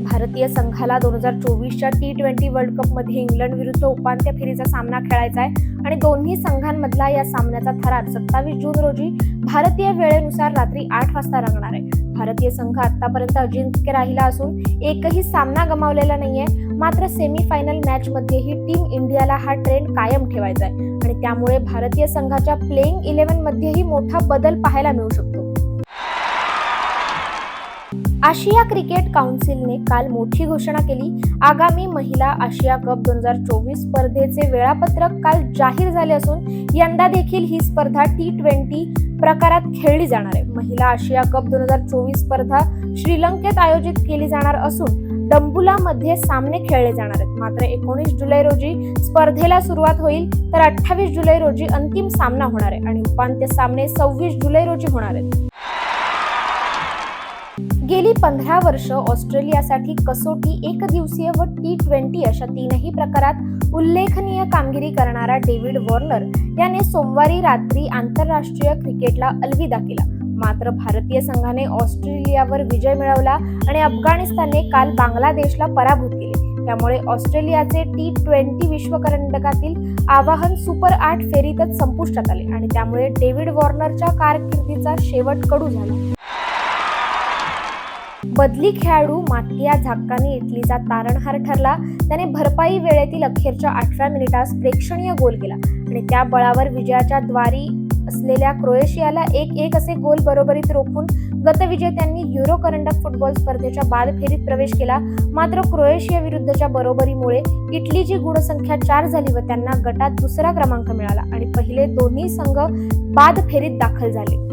भारतीय संघाला 2024च्या T20 world cup मध्ये इंग्लंड विरुद्ध उपांत्य फेरीचा सामना खेळायचा आहे आणि दोन्ही संघांमधला या सामन्याचा थरार 27 जून रोजी भारतीय वेळेनुसार रात्री 8 वाजता रंगणार आहे. भारतीय संघ आतापर्यंत अजिंक्य राहिला असून एकही सामना गमावलेला नाहीये. मात्र सेमीफायनल मॅच मध्येही टीम इंडियाला हा ट्रेंड कायम ठेवायचा आहे आणि त्यामुळे भारतीय संघाच्या प्लेइंग 11 मध्येही मोठा बदल पाहायला मिळू शकतो. आशिया क्रिकेट काउन्सिलने काल मोठी घोषणा केली. आगामी महिला आशिया कप 2024 स्पर्धेचे वेळापत्रक काल जाहीर झाले असून यंदा देखील ही स्पर्धा T20 प्रकारात खेळली जाणार आहे. महिला आशिया कप 2024 स्पर्धा श्रीलंकेत आयोजित केली जाणार असून डंबुला मध्ये सामने खेळले जाणार आहेत. मात्र 19 जुलै रोजी स्पर्धेला सुरुवात होईल तर 28 जुलै रोजी अंतिम सामना होणार आहे आणि उपांत्य सामने 26 जुलै रोजी होणार आहेत. गेली 15 वर्ष ऑस्ट्रेलियासाठी कसोटी, एकदिवसीय व T20 अशा तीनही प्रकारात उल्लेखनीय कामगिरी करणारा डेव्हिड वॉर्नर याने सोमवारी रात्री आंतरराष्ट्रीय क्रिकेटला अलविदा केला. मात्र भारतीय संघाने ऑस्ट्रेलियावर विजय मिळवला आणि अफगाणिस्तानने काल बांगलादेशला पराभूत केले. त्यामुळे ऑस्ट्रेलियाचे T20 विश्वकरंडकातील आवाहन सुपर 8 फेरीतच संपुष्टात आले आणि त्यामुळे डेव्हिड वॉर्नरच्या कारकिर्दीचा शेवट कडू झाला. बदली खेळाडू मातिया झाक्कानी इटलीचा तारणहार ठरला. त्याने भरपाई वेळेतील अखेरच्या 8व्या मिनिटास प्रेक्षणीय गोल केला आणि त्या बळावर विजयाच्या द्वारी असलेल्या क्रोएशियाला 1-1 असे गोल बरोबरीत रोखून गतविजेत्यांनी युरो करंडक फुटबॉल स्पर्धेच्या बाद फेरीत प्रवेश केला. मात्र क्रोएशिया विरुद्धच्या बरोबरीमुळे इटलीची गुणसंख्या 4 झाली व त्यांना गटात दुसरा क्रमांक मिळाला आणि पहिले दोन्ही संघ बाद फेरीत दाखल झाले.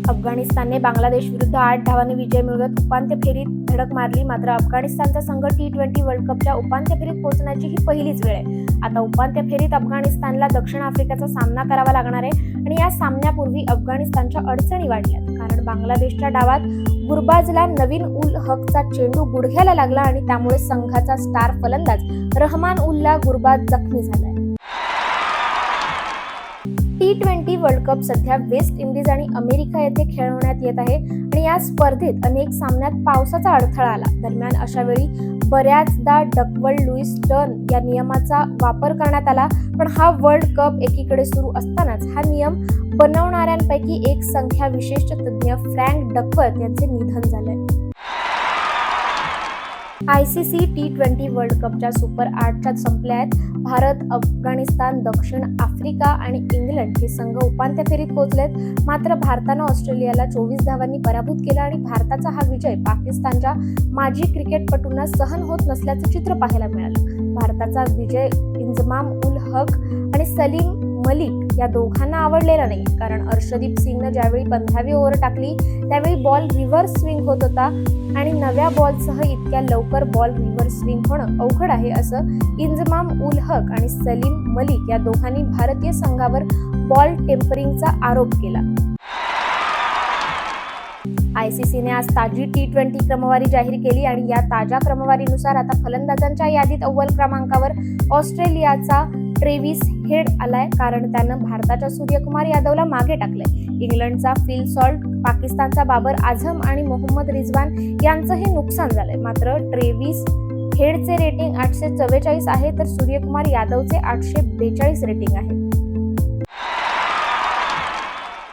अफगाणिस्तानने बांगलादेश विरुद्ध 8 धावांनी विजय मिळवत उपांत्य फेरीत धडक मारली. मात्र अफगाणिस्तानचा संघ T20 वर्ल्ड कपच्या उपांत्य फेरीत पोहोचण्याची ही पहिलीच वेळ आहे. आता उपांत्य फेरीत अफगाणिस्तानला दक्षिण आफ्रिकेचा सामना करावा लागणार आहे आणि या सामन्यापूर्वी अफगाणिस्तानच्या अडचणी वाढल्यात. कारण बांगलादेशच्या डावात गुरबाजला नवीन उल हकचा चेंडू गुडघ्याला लागला आणि त्यामुळे संघाचा स्टार फलंदाज रहमान उल्ला गुरबाज जखमी झालाय. T20 वर्ल्ड कप सध्या वेस्ट इंडिज आणि अमेरिका येथे खेळवण्यात येत आहे आणि या स्पर्धेत अनेक सामन्यात पावसाचा अडथळा आला. दरम्यान अशा वेळी बऱ्याचदा डकवर्ल्ड लुईस टर्न या नियमाचा वापर करण्यात आला. पण हा वर्ल्ड कप एकीकडे सुरू असतानाच हा नियम बनवणाऱ्यांपैकी एक संख्या विशेष तज्ञ फ्रँक डकवर्थ यांचे निधन झाले. ICC T20 वर्ल्ड कपच्या सुपर 8च्या संपल्या आहेत. भारत, अफगाणिस्तान, दक्षिण आफ्रिका आणि इंग्लंड हे संघ उपांत्य फेरीत पोहोचलेत. मात्र भारतानं ऑस्ट्रेलियाला 24 धावांनी पराभूत केला आणि भारताचा हा विजय पाकिस्तानच्या माजी क्रिकेटपटूंना सहन होत नसल्याचं चित्र पाहायला मिळालं. भारताचा विजय इंजमाम उल हक आणि सलीम मलिक या दोघांना आवडलेला नाही. कारण अर्शदीप सिंगनं ज्यावेळी 15वी ओव्हर टाकली त्यावेळी बॉल रिव्हर्स स्विंग होत होता आणि नव्या बॉलसह इतक्या लवकर बॉल रिव्हर्स स्विंग होणं अवघड आहे असं इंजमाम उल हक आणि सलीम मलिक या दोघांनी भारतीय संघावर बॉल टेम्परिंगचा आरोप केला. ICCने आज ताजी T20 क्रमवारी जाहीर केली आणि या ताज्या क्रमवारीनुसार आता फलंदाजांच्या यादीत अव्वल क्रमांकावर ऑस्ट्रेलियाचा ट्रेव्हिस हेड आलाय. कारण त्यानं भारताच्या सूर्यकुमार यादवला मागे टाकलंय. इंग्लंडचा फिल सॉल्ट, पाकिस्तानचा बाबर आझम आणि मोहम्मद रिजवान यांचंही नुकसान झालंय. मात्र ट्रेव्हिस हेडचे रेटिंग 844 आहे तर सूर्यकुमार यादवचे 842 रेटिंग आहे.